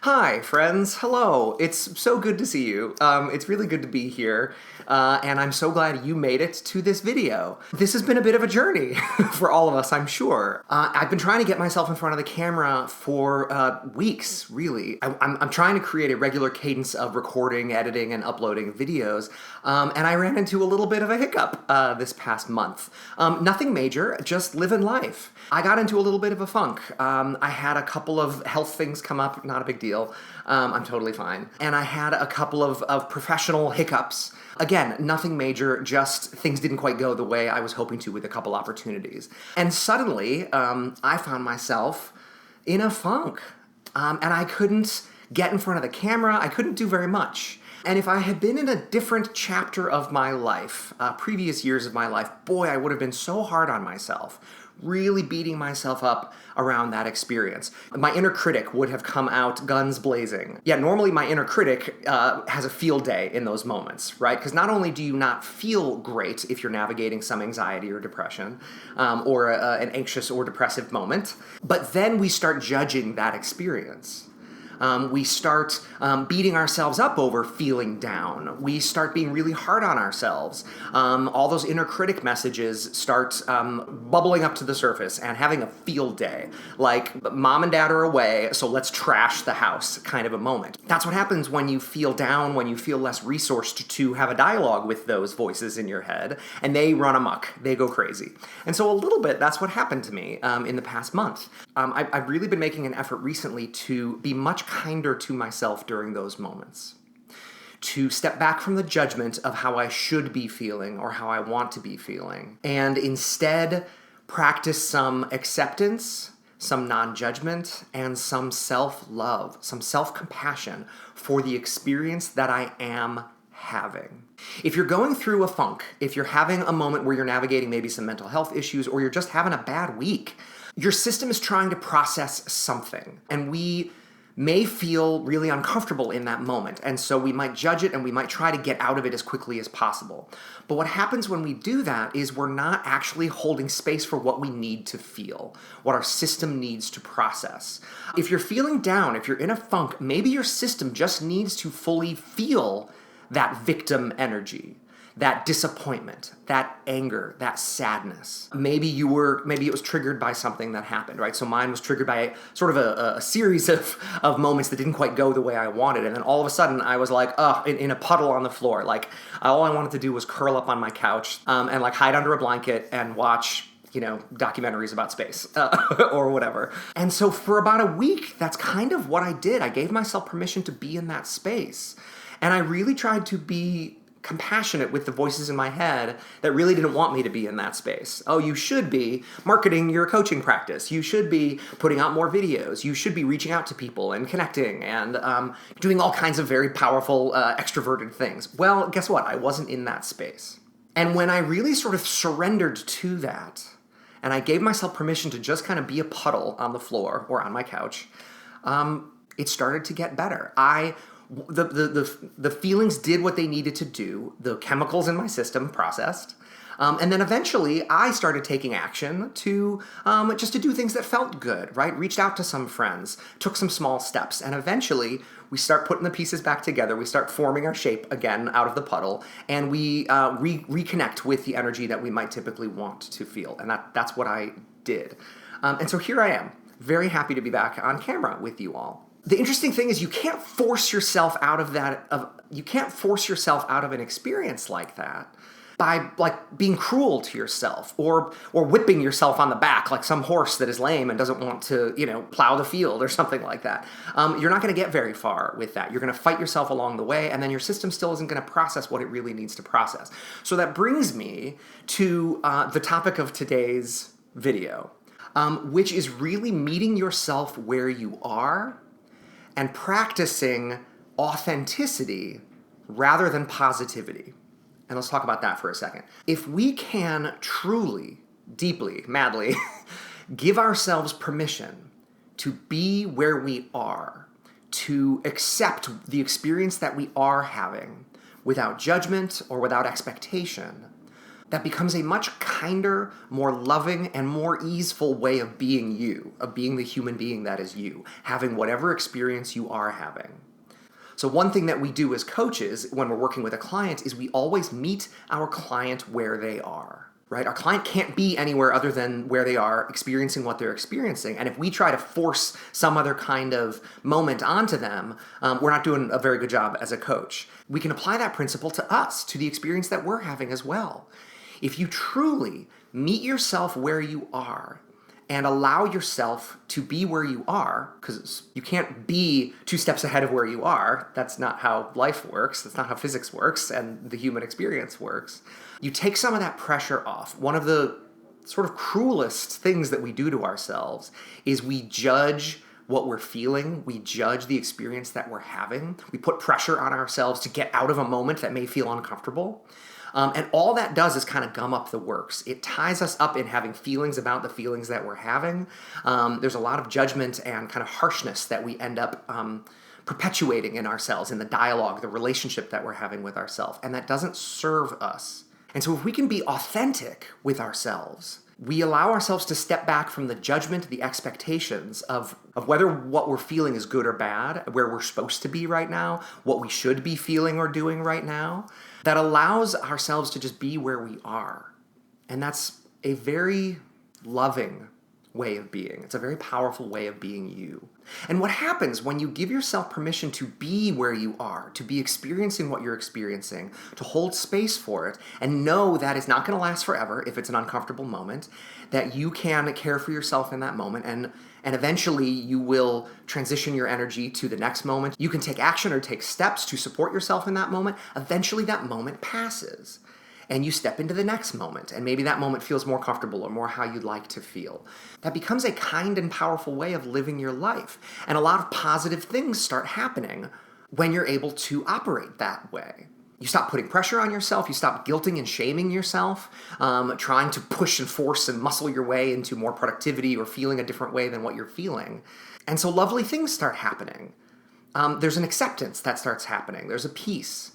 Hi, friends. Hello. It's so good to see you. It's really good to be here. And I'm so glad you made it to this video. This has been a bit of a journey for all of us, I'm sure. I've been trying to get myself in front of the camera for weeks, really. I'm trying to create a regular cadence of recording, editing, and uploading videos. And I ran into a little bit of a hiccup this past month. Nothing major, just living life. I got into a little bit of a funk. I had a couple of health things come up, not a big deal. I'm totally fine. And I had a couple of professional hiccups. Again, nothing major, just things didn't quite go the way I was hoping to with a couple opportunities. And suddenly, I found myself in a funk. And I couldn't get in front of the camera. I couldn't do very much. And if I had been in a different chapter of my life, previous years of my life, boy, I would have been so hard on myself, really beating myself up around that experience. My inner critic would have come out guns blazing. Yeah, normally my inner critic has a field day in those moments, right? Because not only do you not feel great if you're navigating some anxiety or depression, or an anxious or depressive moment, but then we start judging that experience. We start beating ourselves up over feeling down. We start being really hard on ourselves. All those inner critic messages start bubbling up to the surface and having a field day. Like, mom and dad are away, so let's trash the house kind of a moment. That's what happens when you feel down, when you feel less resourced to have a dialogue with those voices in your head, and they run amok. They go crazy. And so a little bit, that's what happened to me in the past month. I've really been making an effort recently to be much kinder to myself during those moments. To step back from the judgment of how I should be feeling or how I want to be feeling, and instead practice some acceptance, some non-judgment, and some self-love, some self-compassion for the experience that I am having. If you're going through a funk, if you're having a moment where you're navigating maybe some mental health issues, or you're just having a bad week, your system is trying to process something, and we may feel really uncomfortable in that moment, and so we might judge it and we might try to get out of it as quickly as possible. But what happens when we do that is we're not actually holding space for what we need to feel, what our system needs to process. If you're feeling down, if you're in a funk, maybe your system just needs to fully feel that victim energy, that disappointment, that anger, that sadness. Maybe it was triggered by something that happened, right? So mine was triggered by sort of a series of moments that didn't quite go the way I wanted. And then all of a sudden I was like, in a puddle on the floor. Like, all I wanted to do was curl up on my couch and like hide under a blanket and watch documentaries about space or whatever. And so for about a week, that's kind of what I did. I gave myself permission to be in that space. And I really tried to be compassionate with the voices in my head that really didn't want me to be in that space. Oh, you should be marketing your coaching practice. You should be putting out more videos. You should be reaching out to people and connecting and doing all kinds of very powerful, extroverted things. Well, guess what? I wasn't in that space. And when I really sort of surrendered to that, and I gave myself permission to just kind of be a puddle on the floor or on my couch, it started to get better. The feelings did what they needed to do. The chemicals in my system processed. And then eventually I started taking action to just to do things that felt good, right? Reached out to some friends, took some small steps, and eventually we start putting the pieces back together. We start forming our shape again out of the puddle, and we reconnect with the energy that we might typically want to feel. And that's what I did. And so here I am, very happy to be back on camera with you all. The interesting thing is you can't force yourself out of an experience like that by like being cruel to yourself or whipping yourself on the back like some horse that is lame and doesn't want to, plow the field or something like that. You're not going to get very far with that. You're going to fight yourself along the way, and then your system still isn't going to process what it really needs to process. So that brings me to the topic of today's video, which is really meeting yourself where you are and practicing authenticity rather than positivity. And let's talk about that for a second. If we can truly, deeply, madly give ourselves permission to be where we are, to accept the experience that we are having without judgment or without expectation, that becomes a much kinder, more loving, and more easeful way of being you, of being the human being that is you, having whatever experience you are having. So one thing that we do as coaches when we're working with a client is we always meet our client where they are, right? Our client can't be anywhere other than where they are experiencing what they're experiencing. And if we try to force some other kind of moment onto them, we're not doing a very good job as a coach. We can apply that principle to us, to the experience that we're having as well. If you truly meet yourself where you are and allow yourself to be where you are, because you can't be 2 steps ahead of where you are. That's not how life works. That's not how physics works and the human experience works. You take some of that pressure off. One of the sort of cruelest things that we do to ourselves is we judge what we're feeling. We judge the experience that we're having. We put pressure on ourselves to get out of a moment that may feel uncomfortable. And all that does is kind of gum up the works. It ties us up in having feelings about the feelings that we're having. There's a lot of judgment and kind of harshness that we end up perpetuating in ourselves, in the dialogue, the relationship that we're having with ourselves. And that doesn't serve us. And so if we can be authentic with ourselves, we allow ourselves to step back from the judgment, the expectations of whether what we're feeling is good or bad, where we're supposed to be right now, what we should be feeling or doing right now. That allows ourselves to just be where we are. And that's a very loving way of being. It's a very powerful way of being you. And what happens when you give yourself permission to be where you are, to be experiencing what you're experiencing, to hold space for it, and know that it's not going to last forever if it's an uncomfortable moment, that you can care for yourself in that moment, and eventually you will transition your energy to the next moment. You can take action or take steps to support yourself in that moment. Eventually that moment passes. And you step into the next moment, and maybe that moment feels more comfortable or more how you'd like to feel. That becomes a kind and powerful way of living your life. And a lot of positive things start happening when you're able to operate that way. You stop putting pressure on yourself, you stop guilting and shaming yourself, trying to push and force and muscle your way into more productivity or feeling a different way than what you're feeling. And so lovely things start happening. There's an acceptance that starts happening. There's a peace.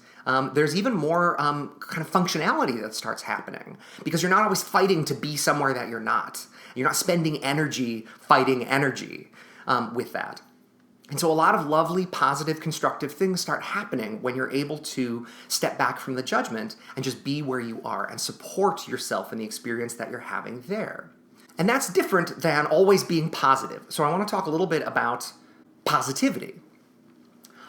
There's even more kind of functionality that starts happening because you're not always fighting to be somewhere that you're not. You're not spending energy fighting energy with that. And so a lot of lovely, positive, constructive things start happening when you're able to step back from the judgment and just be where you are and support yourself in the experience that you're having there. And that's different than always being positive. So I want to talk a little bit about positivity.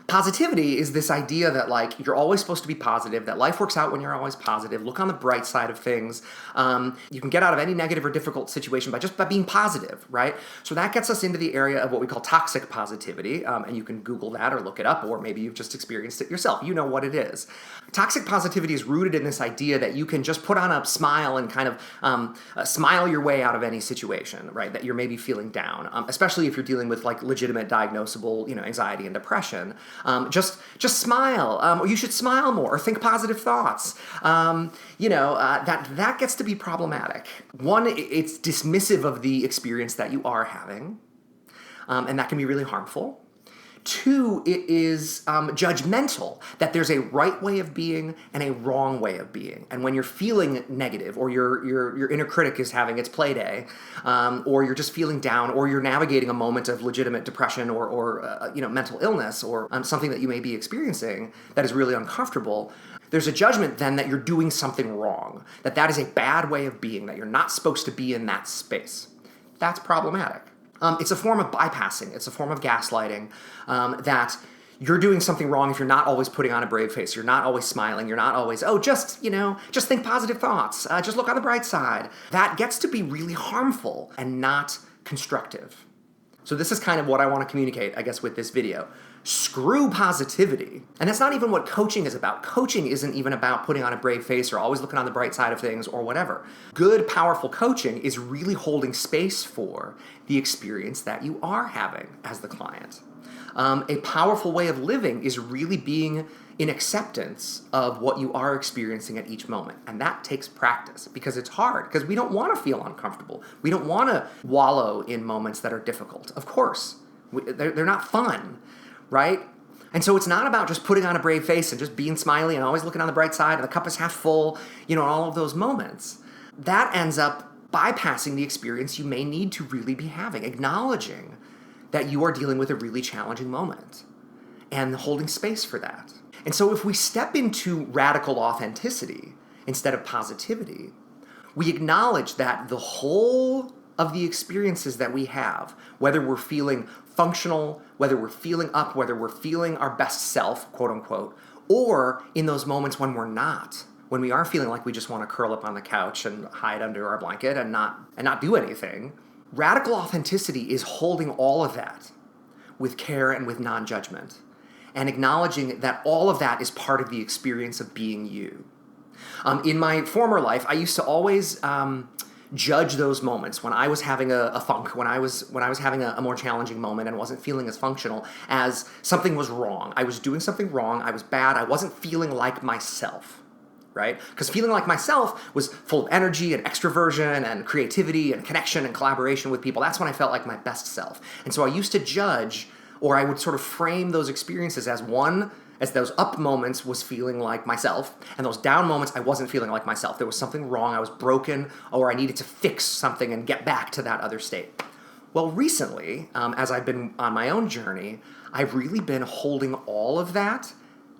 Positivity is this idea that like you're always supposed to be positive, that life works out when you're always positive. Look on the bright side of things. You can get out of any negative or difficult situation by being positive, right? So that gets us into the area of what we call toxic positivity, and you can Google that or look it up, or maybe you've just experienced it yourself. You know what it is. Toxic positivity is rooted in this idea that you can just put on a smile and kind of smile your way out of any situation, right? That you're maybe feeling down, especially if you're dealing with like legitimate diagnosable, anxiety and depression. Just smile, or you should smile more, or think positive thoughts. That gets to be problematic. One, it's dismissive of the experience that you are having, and that can be really harmful. Two, it is judgmental, that there's a right way of being and a wrong way of being. And when you're feeling negative, or your inner critic is having its play day, or you're just feeling down, or you're navigating a moment of legitimate depression or mental illness, or something that you may be experiencing that is really uncomfortable, there's a judgment then that you're doing something wrong, that is a bad way of being, that you're not supposed to be in that space. That's problematic. It's a form of bypassing. It's a form of gaslighting, that you're doing something wrong if you're not always putting on a brave face. You're not always smiling. You're not always, just think positive thoughts. Just look on the bright side. That gets to be really harmful and not constructive. So this is kind of what I want to communicate, I guess, with this video. Screw positivity. And that's not even what coaching is about. Coaching isn't even about putting on a brave face or always looking on the bright side of things or whatever. Good, powerful coaching is really holding space for the experience that you are having as the client. A powerful way of living is really being in acceptance of what you are experiencing at each moment. And that takes practice because it's hard, because we don't want to feel uncomfortable. We don't want to wallow in moments that are difficult. Of course, they're not fun, right? And so it's not about just putting on a brave face and just being smiley and always looking on the bright side and the cup is half full, all of those moments. That ends up bypassing the experience you may need to really be having, acknowledging that you are dealing with a really challenging moment and holding space for that. And so if we step into radical authenticity instead of positivity, we acknowledge that the whole of the experiences that we have, whether we're feeling functional, whether we're feeling up, whether we're feeling our best self, quote unquote, or in those moments when we're not, when we are feeling like we just want to curl up on the couch and hide under our blanket and not do anything, radical authenticity is holding all of that with care and with non-judgment and acknowledging that all of that is part of the experience of being you. In my former life, I used to always judge those moments when I was having a funk, when I was having a more challenging moment and wasn't feeling as functional, as something was wrong. I was doing something wrong. I was bad. I wasn't feeling like myself. Right? Because feeling like myself was full of energy and extroversion and creativity and connection and collaboration with people. That's when I felt like my best self. And so I used to judge, or I would sort of frame those experiences as those up moments was feeling like myself, and those down moments I wasn't feeling like myself. There was something wrong, I was broken, or I needed to fix something and get back to that other state. Well, recently, as I've been on my own journey, I've really been holding all of that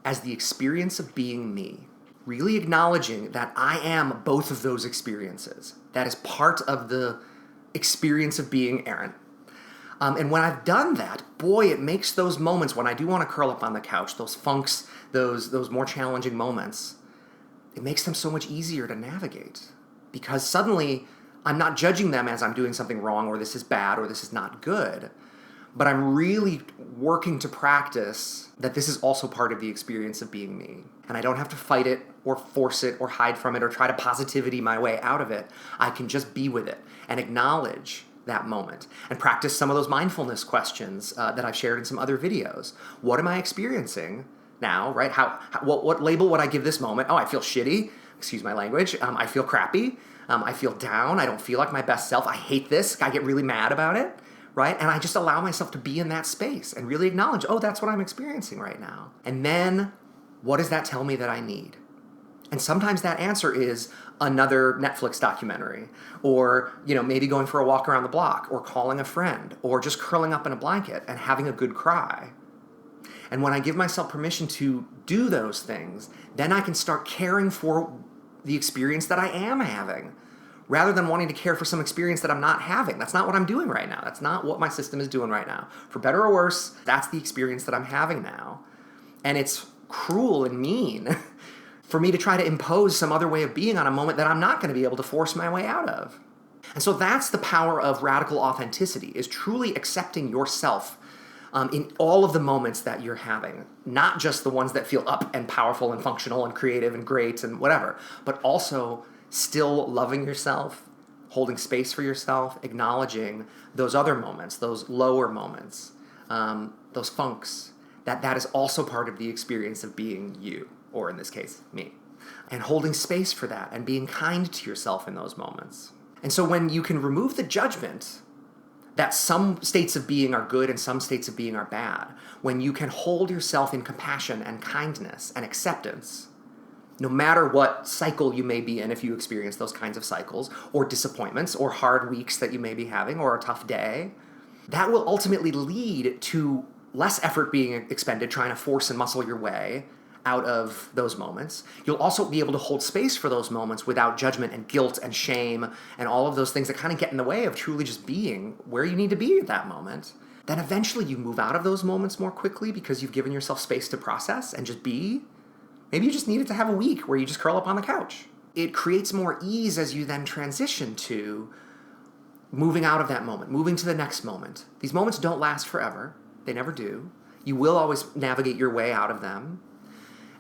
as the experience of being me. Really acknowledging that I am both of those experiences. That is part of the experience of being Aaron. And when I've done that, boy, it makes those moments when I do want to curl up on the couch, those funks, those more challenging moments, it makes them so much easier to navigate. Because suddenly, I'm not judging them as I'm doing something wrong or this is bad or this is not good. But I'm really working to practice that this is also part of the experience of being me. And I don't have to fight it or force it or hide from it or try to positivity my way out of it. I can just be with it and acknowledge that moment and practice some of those mindfulness questions that I've shared in some other videos. What am I experiencing now, right? What label would I give this moment? Oh, I feel shitty. Excuse my language. I feel crappy. I feel down. I don't feel like my best self. I hate this. I get really mad about it. Right? And I just allow myself to be in that space and really acknowledge, oh, that's what I'm experiencing right now. And then what does that tell me that I need? And sometimes that answer is another Netflix documentary, or, maybe going for a walk around the block, or calling a friend, or just curling up in a blanket and having a good cry. And when I give myself permission to do those things, then I can start caring for the experience that I am having, rather than wanting to care for some experience that I'm not having. That's not what I'm doing right now. That's not what my system is doing right now. For better or worse, that's the experience that I'm having now. And it's cruel and mean for me to try to impose some other way of being on a moment that I'm not going to be able to force my way out of. And so that's the power of radical authenticity, is truly accepting yourself in all of the moments that you're having, not just the ones that feel up and powerful and functional and creative and great and whatever, but also still loving yourself, holding space for yourself, acknowledging those other moments, those lower moments, those funks, that is also part of the experience of being you, or in this case, me. And holding space for that and being kind to yourself in those moments. And so when you can remove the judgment that some states of being are good and some states of being are bad, when you can hold yourself in compassion and kindness and acceptance, no matter what cycle you may be in, if you experience those kinds of cycles, or disappointments, or hard weeks that you may be having, or a tough day, that will ultimately lead to less effort being expended trying to force and muscle your way out of those moments. You'll also be able to hold space for those moments without judgment and guilt and shame and all of those things that kind of get in the way of truly just being where you need to be at that moment. Then eventually you move out of those moments more quickly because you've given yourself space to process and just be. Maybe you just needed to have a week where you just curl up on the couch. It creates more ease as you then transition to moving out of that moment, moving to the next moment. These moments don't last forever. They never do. You will always navigate your way out of them.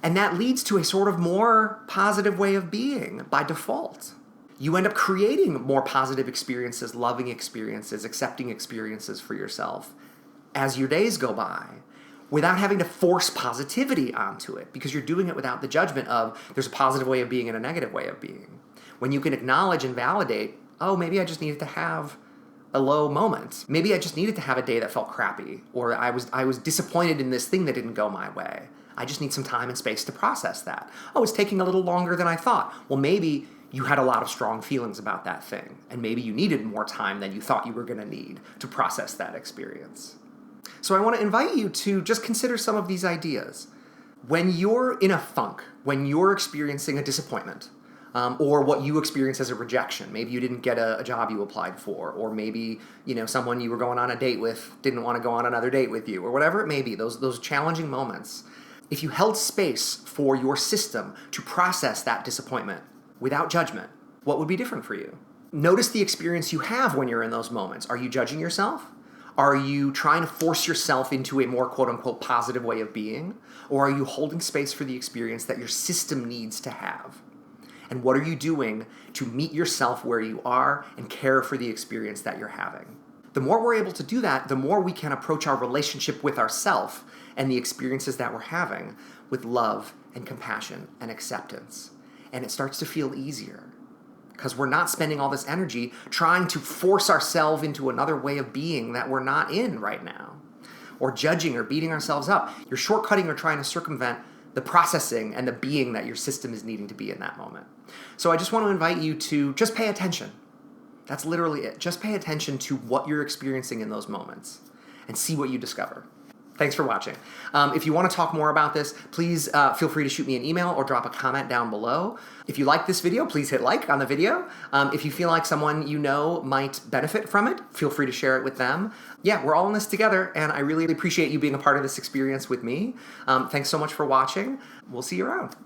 And that leads to a sort of more positive way of being by default. You end up creating more positive experiences, loving experiences, accepting experiences for yourself as your days go by, without having to force positivity onto it, because you're doing it without the judgment of there's a positive way of being and a negative way of being. When you can acknowledge and validate, oh, maybe I just needed to have a low moment. Maybe I just needed to have a day that felt crappy, or I was disappointed in this thing that didn't go my way. I just need some time and space to process that. Oh, it's taking a little longer than I thought. Well, maybe you had a lot of strong feelings about that thing, and maybe you needed more time than you thought you were going to need to process that experience. So I want to invite you to just consider some of these ideas. When you're in a funk, when you're experiencing a disappointment, or what you experience as a rejection. Maybe you didn't get a job you applied for, or maybe, someone you were going on a date with didn't want to go on another date with you, or whatever it may be, those challenging moments. If you held space for your system to process that disappointment without judgment, what would be different for you? Notice the experience you have when you're in those moments. Are you judging yourself? Are you trying to force yourself into a more quote-unquote positive way of being? Or are you holding space for the experience that your system needs to have? And what are you doing to meet yourself where you are and care for the experience that you're having? The more we're able to do that, the more we can approach our relationship with ourself and the experiences that we're having with love and compassion and acceptance. And it starts to feel easier because we're not spending all this energy trying to force ourselves into another way of being that we're not in right now, or judging or beating ourselves up. You're shortcutting or trying to circumvent the processing and the being that your system is needing to be in that moment. So I just want to invite you to just pay attention. That's literally it. Just pay attention to what you're experiencing in those moments and see what you discover. Thanks for watching. If you want to talk more about this, please feel free to shoot me an email or drop a comment down below. If you like this video, please hit like on the video. If you feel like someone you know might benefit from it, feel free to share it with them. Yeah, we're all in this together, and I really appreciate you being a part of this experience with me. Thanks so much for watching. We'll see you around.